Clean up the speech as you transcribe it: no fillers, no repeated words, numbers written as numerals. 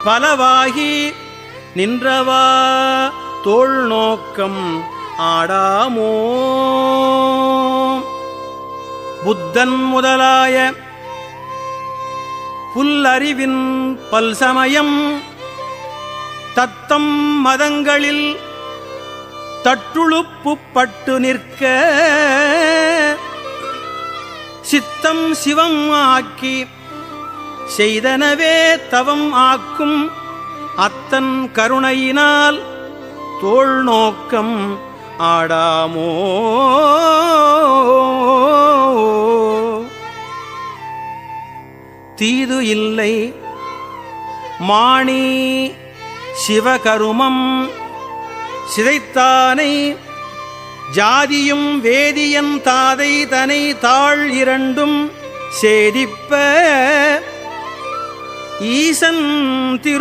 பலவாகி நின்றவா தோள் நோக்கம் ஆடாமோ. புத்தன் முதலாய புல்லறிவின் பல்சமயம் தத்தம் மதங்களில் தட்டுழுப்புப்பட்டு நிற்க சித்தம் சிவம் ஆக்கி செய்தனவே தவம் ஆக்கும் அத்தன் கருணையினால் தோள் நோக்கம் ஆடாமோ. தீது இல்லை மாணி சிவகருமம் சிதைத்தானை ஜாதியும் வேதியன் தாதை தனை தாழ் இரண்டும் சேதிப்ப ஈசன் திரு